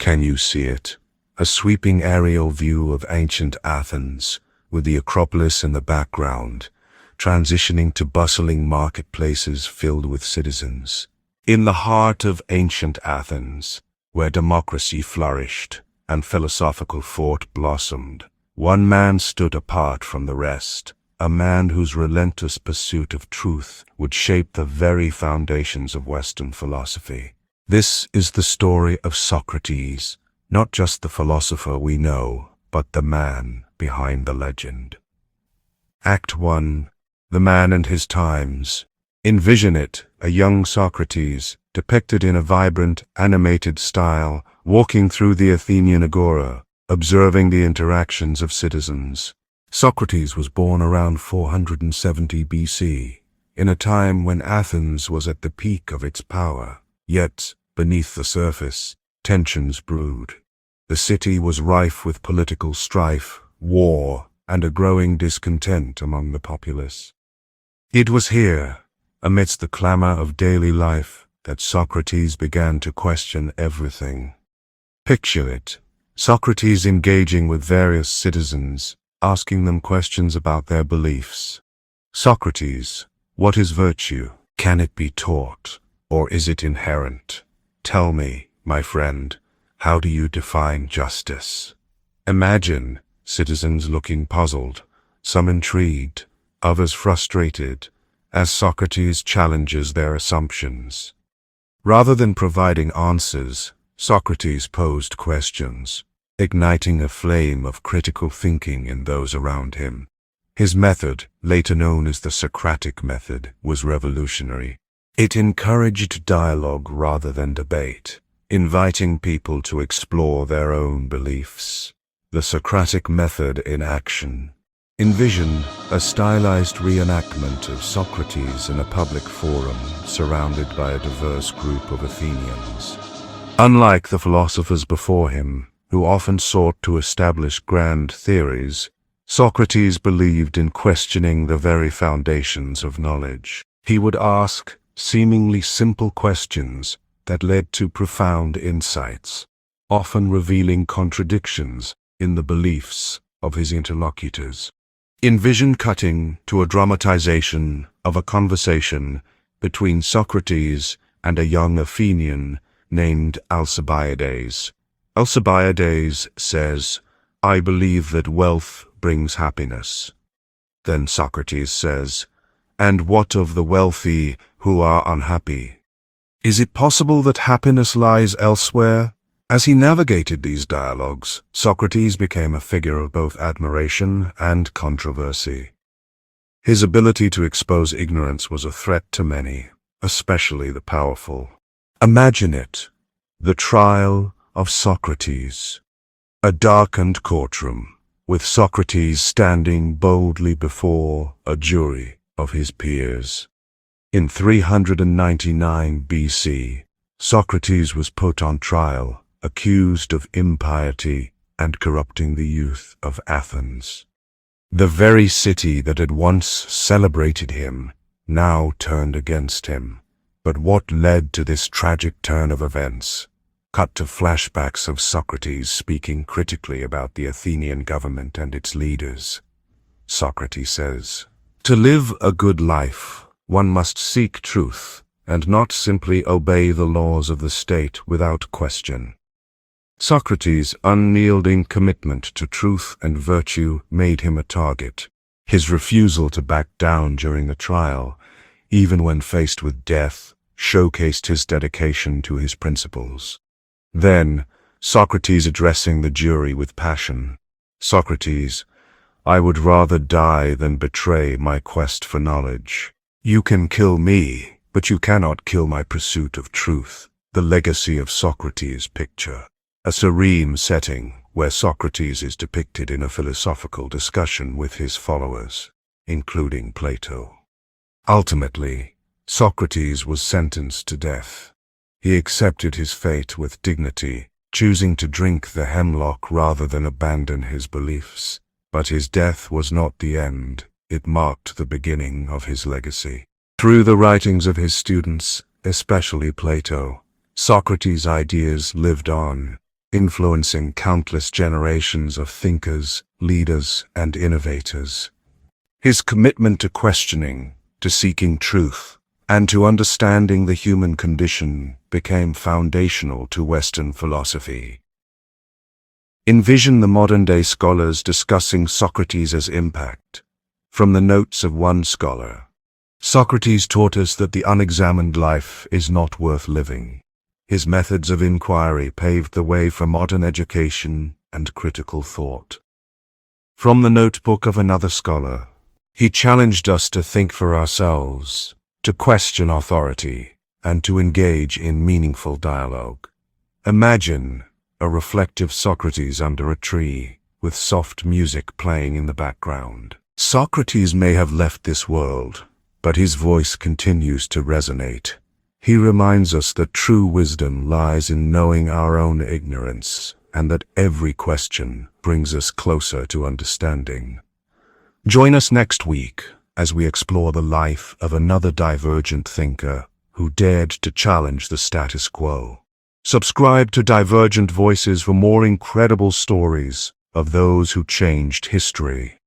Can you see it? A sweeping aerial view of ancient Athens, with the Acropolis in the background, transitioning to bustling marketplaces filled with citizens. In the heart of ancient Athens, where democracy flourished and philosophical thought blossomed, one man stood apart from the rest, a man whose relentless pursuit of truth would shape the very foundations of Western philosophy. This is the story of Socrates, not just the philosopher we know, but the man behind the legend. Act 1. The Man and His Times. Envision it, a young Socrates, depicted in a vibrant, animated style, walking through the Athenian agora, observing the interactions of citizens. Socrates was born around 470 BC, in a time when Athens was at the peak of its power. Yet, beneath the surface, tensions brewed. The city was rife with political strife, war, and a growing discontent among the populace. It was here, amidst the clamor of daily life, that Socrates began to question everything. Picture it, Socrates engaging with various citizens, asking them questions about their beliefs. Socrates, what is virtue? Can it be taught, or is it inherent? Tell me, my friend, how do you define justice? Imagine citizens looking puzzled, some intrigued, others frustrated, as Socrates challenges their assumptions. Rather than providing answers, Socrates posed questions, igniting a flame of critical thinking in those around him. His method, later known as the Socratic method, was revolutionary. It encouraged dialogue rather than debate, inviting people to explore their own beliefs. The Socratic method in action. Envision a stylized reenactment of Socrates in a public forum surrounded by a diverse group of Athenians. Unlike the philosophers before him, who often sought to establish grand theories, Socrates believed in questioning the very foundations of knowledge. He would ask seemingly simple questions that led to profound insights, often revealing contradictions in the beliefs of his interlocutors. Envision cutting to a dramatization of a conversation between Socrates and a young Athenian named Alcibiades. Alcibiades says, "I believe that wealth brings happiness." Then Socrates says, "And what of the wealthy who are unhappy? Is it possible that happiness lies elsewhere?" As he navigated these dialogues, Socrates became a figure of both admiration and controversy. His ability to expose ignorance was a threat to many, especially the powerful. Imagine it, the trial of Socrates. A darkened courtroom, with Socrates standing boldly before a jury of his peers. In 399 BC, Socrates was put on trial, accused of impiety and corrupting the youth of Athens. The very city that had once celebrated him now turned against him. But what led to this tragic turn of events? Cut to flashbacks of Socrates speaking critically about the Athenian government and its leaders. Socrates says, "To live a good life, one must seek truth, and not simply obey the laws of the state without question." Socrates' unyielding commitment to truth and virtue made him a target. His refusal to back down during the trial, even when faced with death, showcased his dedication to his principles. Then, Socrates addressing the jury with passion. "Socrates, I would rather die than betray my quest for knowledge. You can kill me, but you cannot kill my pursuit of truth." The legacy of Socrates picture. A serene setting where Socrates is depicted in a philosophical discussion with his followers, including Plato. Ultimately, Socrates was sentenced to death. He accepted his fate with dignity, choosing to drink the hemlock rather than abandon his beliefs. But his death was not the end. It marked the beginning of his legacy. Through the writings of his students, especially Plato, Socrates' ideas lived on, influencing countless generations of thinkers, leaders, and innovators. His commitment to questioning, to seeking truth, and to understanding the human condition became foundational to Western philosophy. Envision the modern-day scholars discussing Socrates' impact. From the notes of one scholar, Socrates taught us that the unexamined life is not worth living. His methods of inquiry paved the way for modern education and critical thought. From the notebook of another scholar, he challenged us to think for ourselves, to question authority, and to engage in meaningful dialogue. Imagine a reflective Socrates under a tree, with soft music playing in the background. Socrates may have left this world, but his voice continues to resonate. He reminds us that true wisdom lies in knowing our own ignorance, and that every question brings us closer to understanding. Join us next week as we explore the life of another divergent thinker who dared to challenge the status quo. Subscribe to Divergent Voices for more incredible stories of those who changed history.